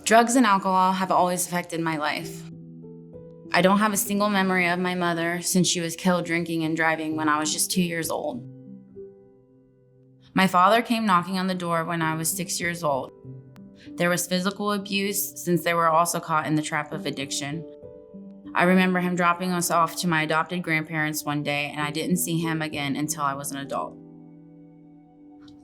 Drugs and alcohol have always affected my life. I don't have a single memory of my mother since she was killed drinking and driving when I was just 2 years old. My father came knocking on the door when I was 6 years old. There was physical abuse since they were also caught in the trap of addiction. I remember him dropping us off to my adopted grandparents one day, and I didn't see him again until I was an adult.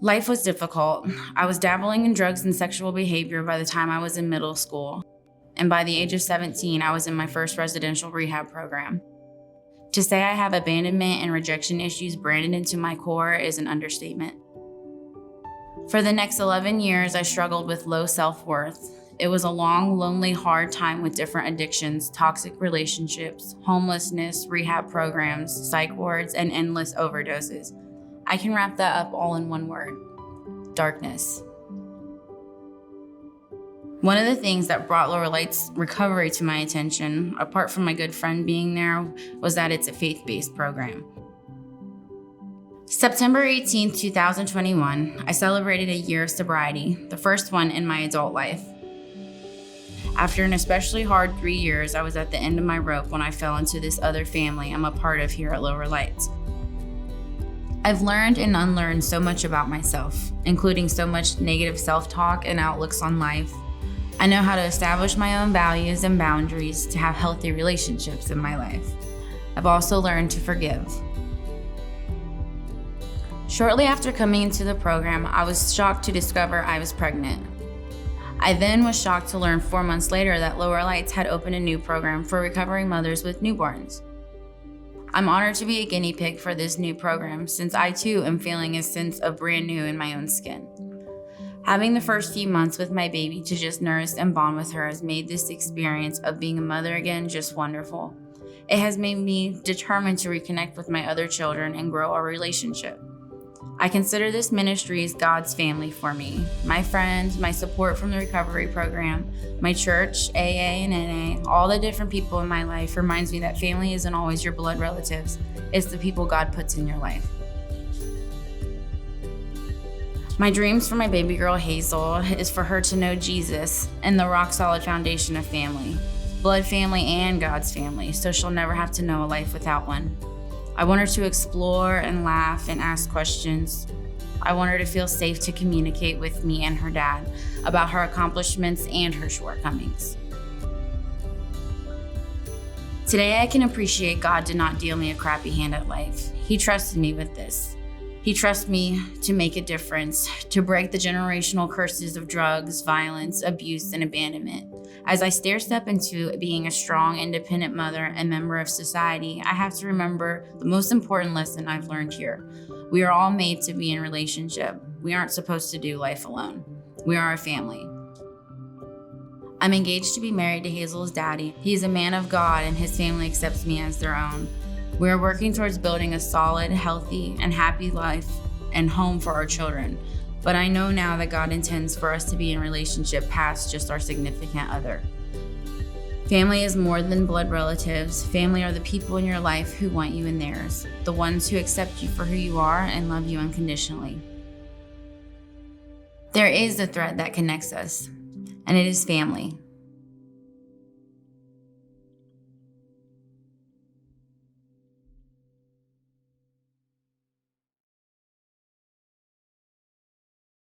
Life was difficult. I was dabbling in drugs and sexual behavior by the time I was in middle school, and by the age of 17, I was in my first residential rehab program. To say I have abandonment and rejection issues branded into my core is an understatement. For the next 11 years, I struggled with low self-worth. It was a long, lonely, hard time with different addictions, toxic relationships, homelessness, rehab programs, psych wards, and endless overdoses. I can wrap that up all in one word: darkness. One of the things that brought Lower Lights recovery to my attention, apart from my good friend being there, was that it's a faith-based program. September 18, 2021, I celebrated a year of sobriety, the first one in my adult life. After an especially hard 3 years, I was at the end of my rope when I fell into this other family I'm a part of here at Lower Lights. I've learned and unlearned so much about myself, including so much negative self-talk and outlooks on life. I know how to establish my own values and boundaries to have healthy relationships in my life. I've also learned to forgive. Shortly after coming into the program, I was shocked to discover I was pregnant. I then was shocked to learn 4 months later that Lower Lights had opened a new program for recovering mothers with newborns. I'm honored to be a guinea pig for this new program, since I too am feeling a sense of brand new in my own skin. Having the first few months with my baby to just nurse and bond with her has made this experience of being a mother again just wonderful. It has made me determined to reconnect with my other children and grow our relationship. I consider this Ministries God's family for me. My friends, my support from the recovery program, my church, AA and NA, all the different people in my life reminds me that family isn't always your blood relatives. It's the people God puts in your life. My dreams for my baby girl Hazel is for her to know Jesus and the rock solid foundation of family, blood family and God's family, so she'll never have to know a life without one. I want her to explore and laugh and ask questions. I want her to feel safe to communicate with me and her dad about her accomplishments and her shortcomings. Today I can appreciate God did not deal me a crappy hand at life. He trusted me with this. He trusts me to make a difference, to break the generational curses of drugs, violence, abuse, and abandonment. As I step into being a strong, independent mother and member of society, I have to remember the most important lesson I've learned here. We are all made to be in relationship. We aren't supposed to do life alone. We are a family. I'm engaged to be married to Hazel's daddy. He is a man of God and his family accepts me as their own. We are working towards building a solid, healthy, and happy life and home for our children. But I know now that God intends for us to be in relationship past just our significant other. Family is more than blood relatives. Family are the people in your life who want you in theirs, the ones who accept you for who you are and love you unconditionally. There is a thread that connects us, and it is family.